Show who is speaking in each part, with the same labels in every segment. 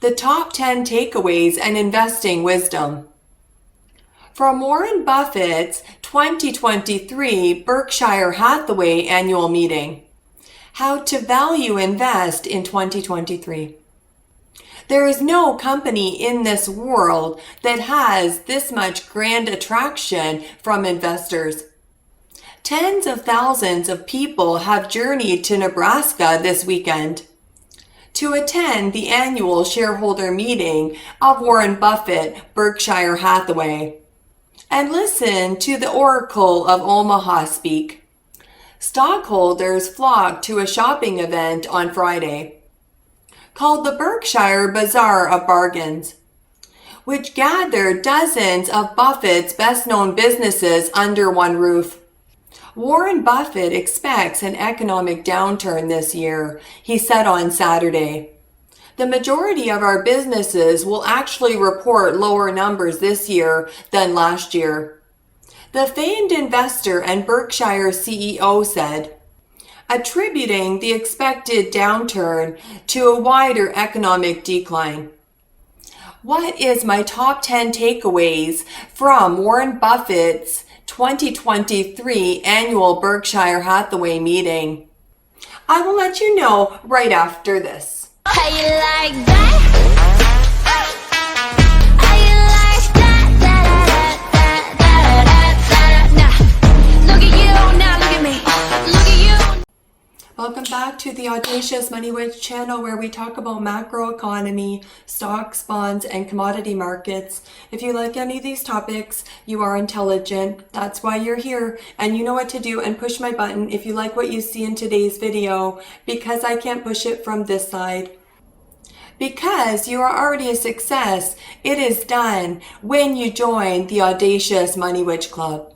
Speaker 1: the top 10 takeaways and investing wisdom. From Warren Buffett's 2023 Berkshire Hathaway annual meeting, how to value invest in 2023. There is no company in this world that has this much grand attraction from investors. Tens of thousands of people have journeyed to Nebraska this weekend to attend the annual shareholder meeting of Warren Buffett, Berkshire Hathaway, and listen to the Oracle of Omaha speak. Stockholders flocked to a shopping event on Friday called the Berkshire Bazaar of Bargains, which gathered dozens of Buffett's best-known businesses under one roof. Warren Buffett expects an economic downturn this year, he said on Saturday. The majority of our businesses will actually report lower numbers this year than last year. The famed investor and Berkshire CEO said, attributing the expected downturn to a wider economic decline. What is my top 10 takeaways from Warren Buffett's 2023 annual Berkshire Hathaway meeting? I will let you know right after this.
Speaker 2: How you like that? How you like that? Look at you, now look at me. Look at you.
Speaker 1: Welcome back to the Audacious Money Witch channel, where we talk about macroeconomy, stocks, bonds, and commodity markets. If you like any of these topics, you are intelligent. That's why you're here, and you know what to do, and push my button if you like what you see in today's video, because I can't push it from this side. Because you are already a success, it is done when you join the Audacious Money Witch Club.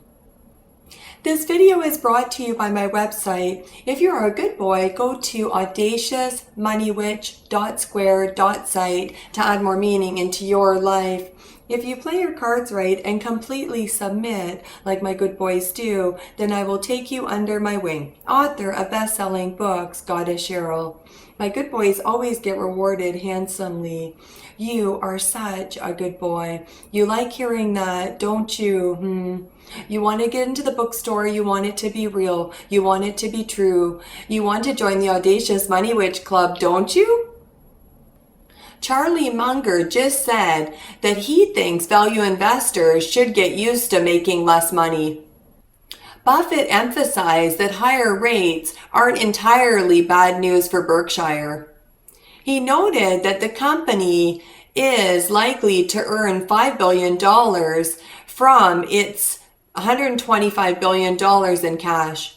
Speaker 1: This video is brought to you by my website. If you are a good boy, go to audaciousmoneywitch.square.site to add more meaning into your life. If you play your cards right and completely submit, like my good boys do, then I will take you under my wing. Author of best-selling books, Goddess Cheryl. My good boys always get rewarded handsomely. You are such a good boy. You like hearing that, don't you? You want to get into the bookstore. You want it to be real. You want it to be true. You want to join the Audacious Money Witch Club, don't you? Charlie Munger just said that he thinks value investors should get used to making less money. Buffett emphasized that higher rates aren't entirely bad news for Berkshire. He noted that the company is likely to earn $5 billion from its $125 billion in cash,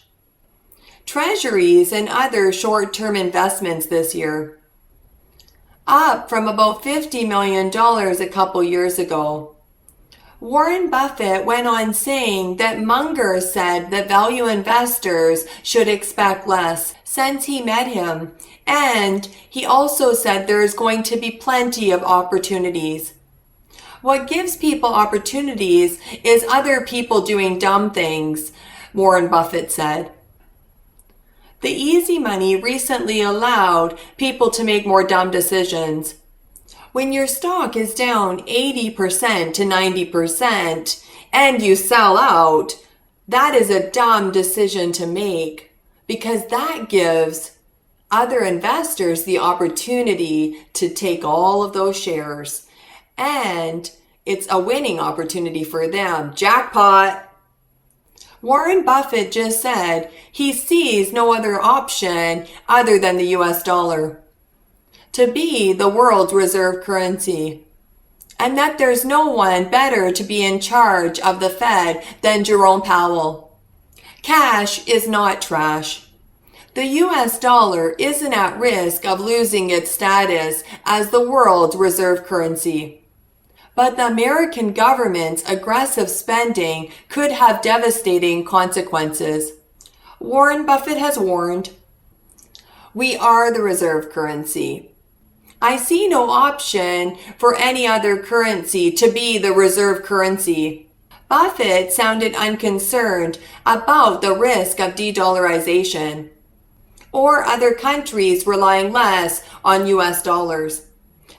Speaker 1: treasuries, and other short-term investments this year, up from about $50 million a couple years ago. Warren Buffett went on saying that Munger said that value investors should expect less since he met him, and he also said there is going to be plenty of opportunities. What gives people opportunities is other people doing dumb things, Warren Buffett said. The easy money recently allowed people to make more dumb decisions. When your stock is down 80% to 90% and you sell out, that is a dumb decision to make, because that gives other investors the opportunity to take all of those shares, and it's a winning opportunity for them. Jackpot! Warren Buffett just said he sees no other option other than the US dollar to be the world's reserve currency, and that there's no one better to be in charge of the Fed than Jerome Powell. Cash is not trash. The US dollar isn't at risk of losing its status as the world's reserve currency. But the American government's aggressive spending could have devastating consequences. Warren Buffett has warned, we are the reserve currency. I see no option for any other currency to be the reserve currency. Buffett sounded unconcerned about the risk of de-dollarization or other countries relying less on US dollars.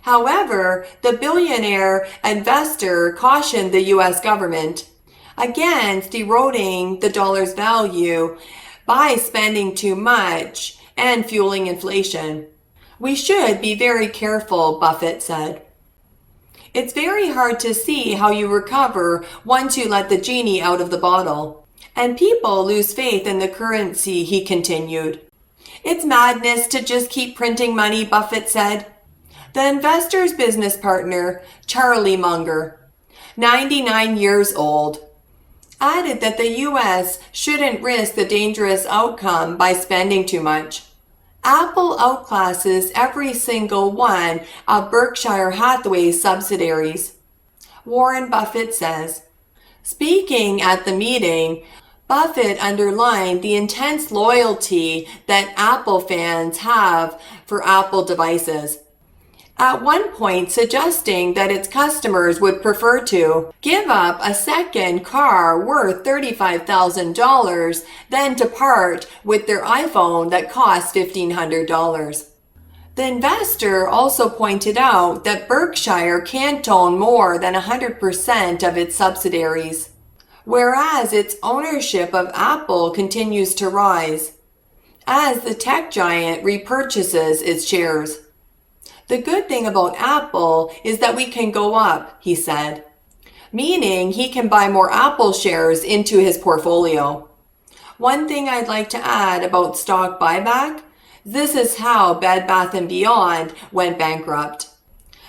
Speaker 1: However, the billionaire investor cautioned the U.S. government against eroding the dollar's value by spending too much and fueling inflation. "We should be very careful," Buffett said. "It's very hard to see how you recover once you let the genie out of the bottle. And people lose faith in the currency," he continued. "It's madness to just keep printing money," Buffett said. The investor's business partner, Charlie Munger, 99 years old, added that the U.S. shouldn't risk the dangerous outcome by spending too much. Apple outclasses every single one of Berkshire Hathaway's subsidiaries, Warren Buffett says. Speaking at the meeting, Buffett underlined the intense loyalty that Apple fans have for Apple devices, at one point suggesting that its customers would prefer to give up a second car worth $35,000 than to part with their iPhone that costs $1,500. The investor also pointed out that Berkshire can't own more than 100% of its subsidiaries, whereas its ownership of Apple continues to rise as the tech giant repurchases its shares. "The good thing about Apple is that we can go up," he said, meaning he can buy more Apple shares into his portfolio. One thing I'd like to add about stock buyback, this is how Bed Bath & Beyond went bankrupt.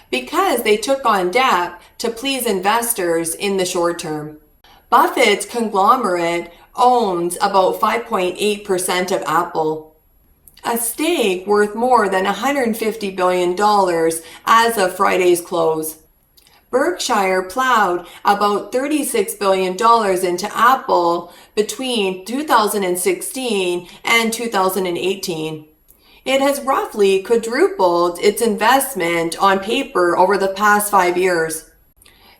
Speaker 1: Because they took on debt to please investors in the short term. Buffett's conglomerate owns about 5.8% of Apple, a stake worth more than $150 billion as of Friday's close. Berkshire plowed about $36 billion into Apple between 2016 and 2018. It has roughly quadrupled its investment on paper over the past 5 years.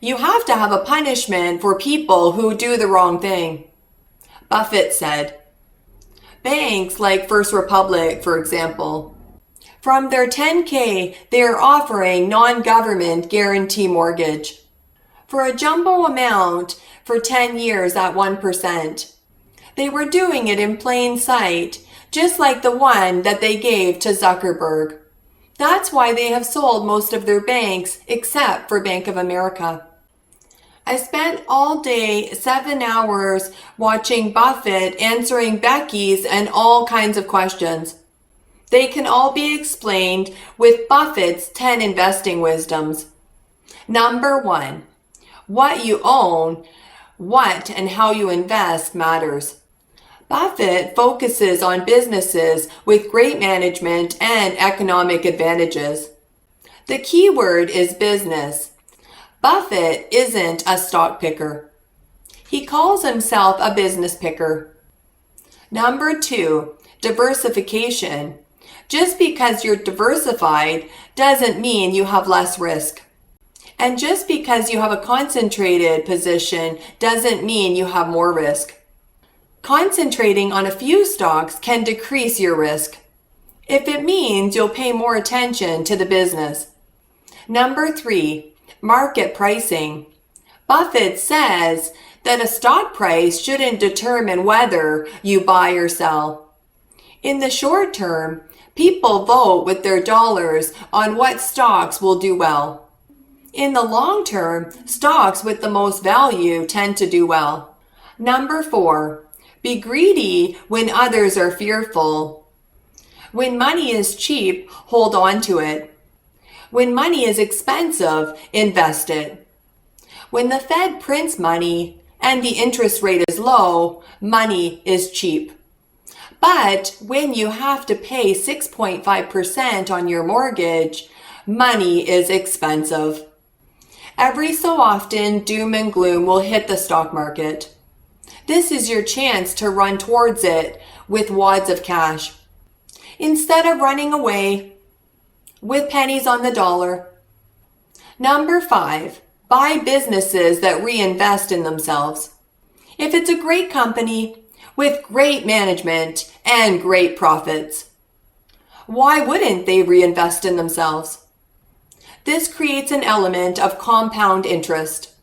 Speaker 1: "You have to have a punishment for people who do the wrong thing," Buffett said. Banks like First Republic, for example. From their 10K, they are offering non-government guarantee mortgage for a jumbo amount for 10 years at 1%. They were doing it in plain sight, just like the one that they gave to Zuckerberg. That's why they have sold most of their banks except for Bank of America. I spent all day 7 hours watching Buffett answering Becky's and all kinds of questions. They can all be explained with Buffett's 10 investing wisdoms. Number 1, what you own, what and how you invest matters. Buffett focuses on businesses with great management and economic advantages. The key word is business. Buffett isn't a stock picker. He calls himself a business picker. Number 2, diversification. Just because you're diversified doesn't mean you have less risk. And just because you have a concentrated position doesn't mean you have more risk. Concentrating on a few stocks can decrease your risk, if it means you'll pay more attention to the business. Number 3, market pricing. Buffett says that a stock price shouldn't determine whether you buy or sell. In the short term, people vote with their dollars on what stocks will do well. In the long term, stocks with the most value tend to do well. Number 4, be greedy when others are fearful. When money is cheap, hold on to it. When money is expensive, invest it. When the Fed prints money and the interest rate is low, money is cheap. But when you have to pay 6.5% on your mortgage, money is expensive. Every so often, doom and gloom will hit the stock market. This is your chance to run towards it with wads of cash, instead of running away with pennies on the dollar. Number 5, buy businesses that reinvest in themselves. If it's a great company with great management and great profits, why wouldn't they reinvest in themselves? This creates an element of compound interest.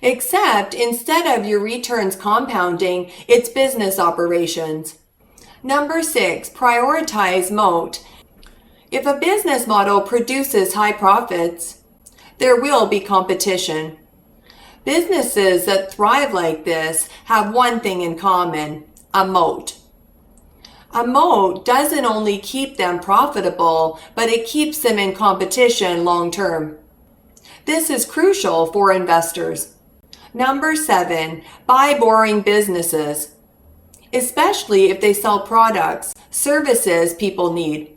Speaker 1: Except instead of your returns compounding, it's business operations. Number 6, prioritize moat. If a business model produces high profits, there will be competition. Businesses that thrive like this have one thing in common: a moat. A moat doesn't only keep them profitable, but it keeps them in competition long term. This is crucial for investors. Number 7, buy boring businesses, especially if they sell products, services people need.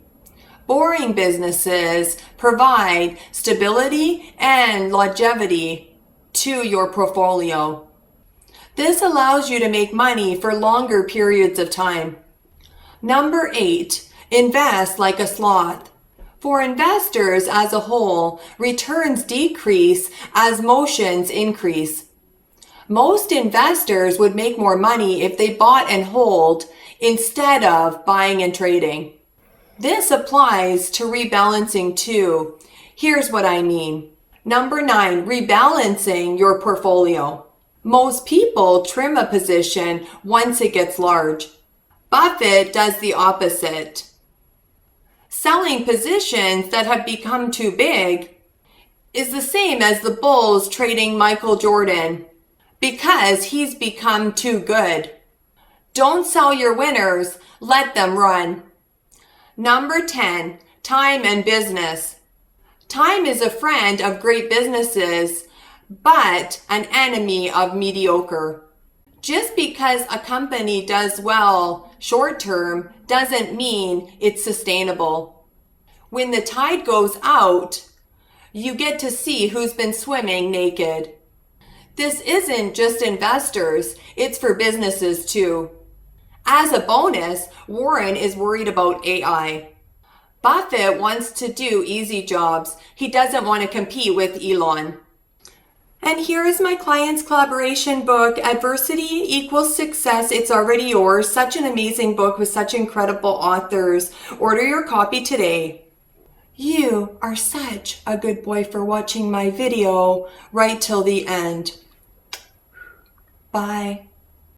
Speaker 1: Boring businesses provide stability and longevity to your portfolio. This allows you to make money for longer periods of time. Number 8, invest like a sloth. For investors as a whole, returns decrease as motions increase. Most investors would make more money if they bought and hold instead of buying and trading. This applies to rebalancing too. Here's what I mean. Number 9, rebalancing your portfolio. Most people trim a position once it gets large. Buffett does the opposite. Selling positions that have become too big is the same as the Bulls trading Michael Jordan because he's become too good. Don't sell your winners, let them run. Number 10, time and business. Time is a friend of great businesses, but an enemy of mediocre. Just because a company does well short term doesn't mean it's sustainable. When the tide goes out, you get to see who's been swimming naked. This isn't just investors, it's for businesses too. As a bonus, Warren is worried about AI. Buffett wants to do easy jobs. He doesn't want to compete with Elon. And here is my client's collaboration book, Adversity Equals Success. It's already yours. Such an amazing book with such incredible authors. Order your copy today. You are such a good boy for watching my video right till the end. Bye.